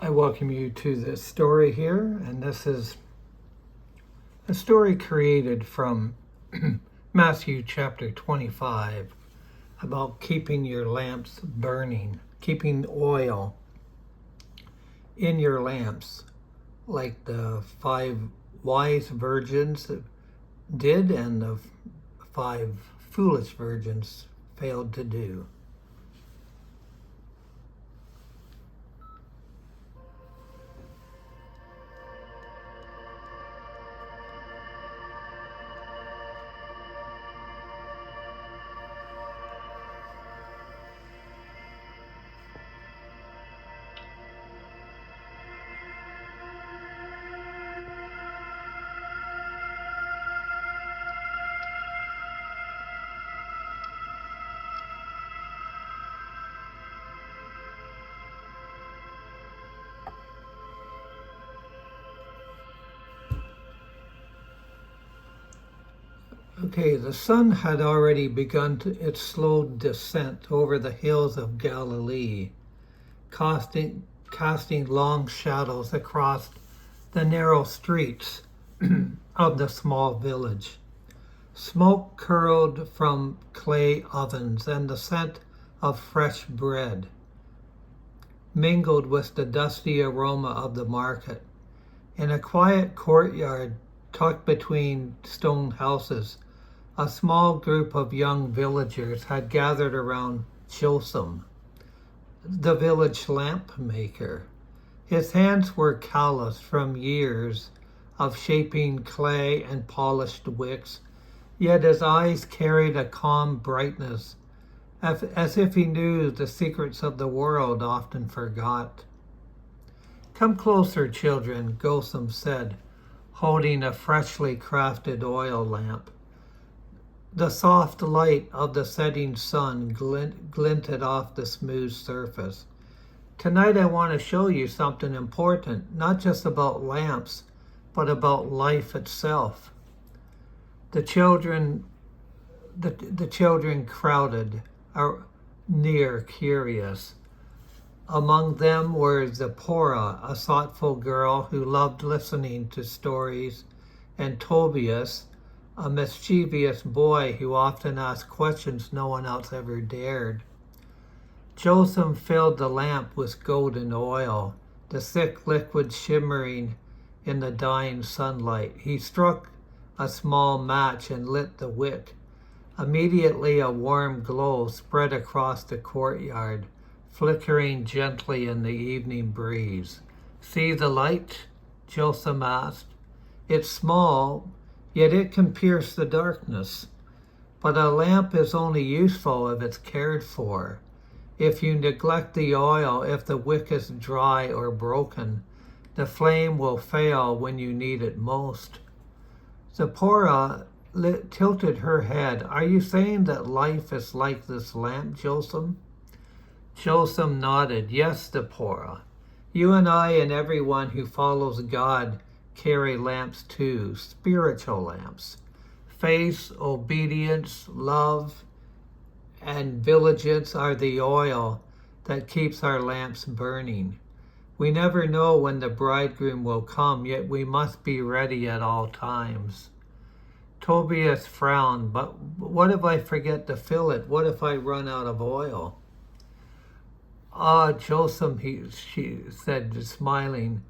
I welcome you to this story here, and this is a story created from Matthew chapter 25 about keeping your lamps burning, keeping oil in your lamps, like the 5 wise virgins did and the 5 foolish virgins failed to do. Okay, the sun had already begun its slow descent over the hills of Galilee, casting long shadows across the narrow streets of the small village. Smoke curled from clay ovens, and the scent of fresh bread mingled with the dusty aroma of the market. In a quiet courtyard tucked between stone houses, a small group of young villagers had gathered around Jotham, the village lamp maker. His hands were calloused from years of shaping clay and polished wicks, yet his eyes carried a calm brightness, as if he knew the secrets of the world often forgot. "Come closer, children," Jotham said, holding a freshly crafted oil lamp. The soft light of the setting sun glinted off the smooth surface. "Tonight I want to show you something important, not just about lamps, but about life itself." The children crowded near, curious. Among them were Zipporah, a thoughtful girl who loved listening to stories, and Tobias, a mischievous boy who often asked questions no one else ever dared. Jotham filled the lamp with golden oil, the thick liquid shimmering in the dying sunlight. He struck a small match and lit the wick. Immediately a warm glow spread across the courtyard, flickering gently in the evening breeze. "See the light?" Jotham asked. "It's small, yet it can pierce the darkness. But a lamp is only useful if it's cared for. If you neglect the oil, if the wick is dry or broken, the flame will fail when you need it most." Zipporah tilted her head. "Are you saying that life is like this lamp, Jotham?" Jotham nodded. "Yes, Zipporah. You and I and everyone who follows God carry lamps too, spiritual lamps. Faith, obedience, love, and diligence are the oil that keeps our lamps burning. We never know when the bridegroom will come, yet we must be ready at all times." Tobias frowned. "But what if I forget to fill it? What if I run out of oil?" "Ah, Jotham," she said, smiling.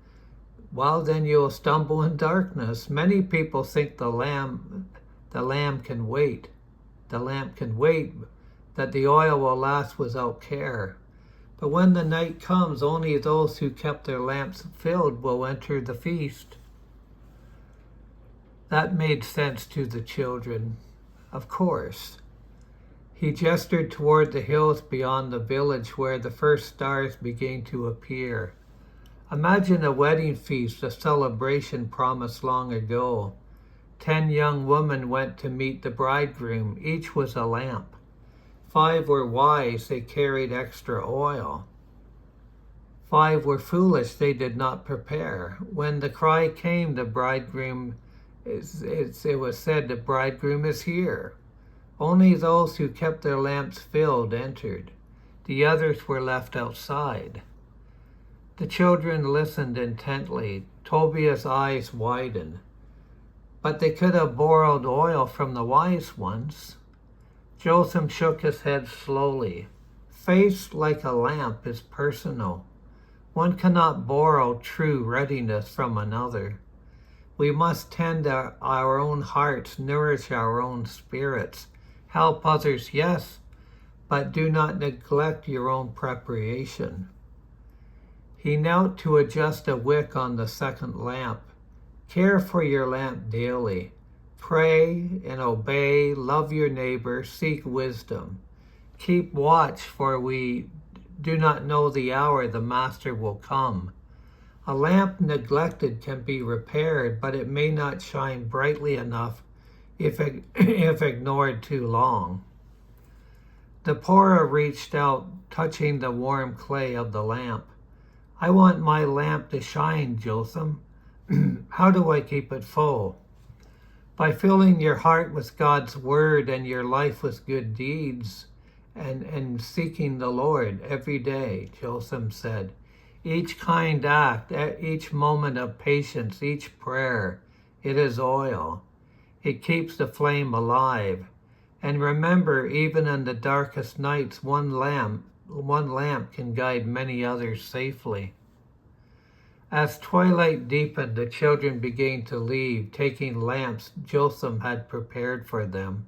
"Well, then you'll stumble in darkness. Many people think the lamp can wait. The lamp can wait, that the oil will last without care. But when the night comes, only those who kept their lamps filled will enter the feast." That made sense to the children. Of course. He gestured toward the hills beyond the village where the first stars began to appear. "Imagine a wedding feast, a celebration promised long ago. 10 young women went to meet the bridegroom. Each was a lamp. 5 were wise, they carried extra oil. 5 were foolish, they did not prepare. When the cry came, the bridegroom, it was said, the bridegroom is here. Only those who kept their lamps filled entered. The others were left outside." The children listened intently. Tobias' eyes widened. But they could have borrowed oil from the wise ones. Jotham shook his head slowly. Faith, like a lamp, is personal. One cannot borrow true readiness from another. We must tend our own hearts, nourish our own spirits, help others, yes, but do not neglect your own preparation. He knelt to adjust a wick on the second lamp. Care for your lamp daily. Pray and obey, love your neighbor, seek wisdom. Keep watch, for we do not know the hour the Master will come. A lamp neglected can be repaired, but it may not shine brightly enough if ignored too long. The Porah reached out, touching the warm clay of the lamp. I want my lamp to shine, Jotham. How do I keep it full? By filling your heart with God's word and your life with good deeds and seeking the Lord every day, Jotham said. Each kind act, each moment of patience, each prayer, it is oil. It keeps the flame alive. And remember, even in the darkest nights, one lamp can guide many others safely. As twilight deepened, the children began to leave, taking lamps Jotham had prepared for them.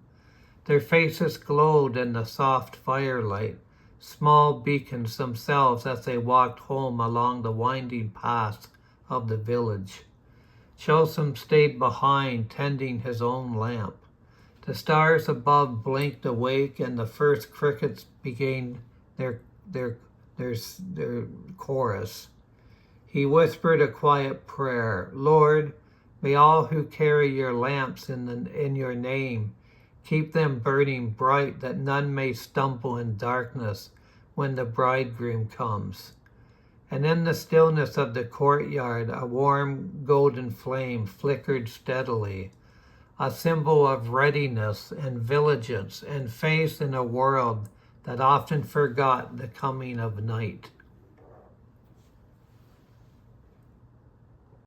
Their faces glowed in the soft firelight, small beacons themselves as they walked home along the winding paths of the village. Jotham stayed behind, tending his own lamp. The stars above blinked awake, and the first crickets began their chorus. He whispered a quiet prayer. Lord, may all who carry your lamps in your name keep them burning bright, that none may stumble in darkness when the bridegroom comes. And in the stillness of the courtyard, a warm golden flame flickered steadily, a symbol of readiness and vigilance and faith in a world that often forgot the coming of night.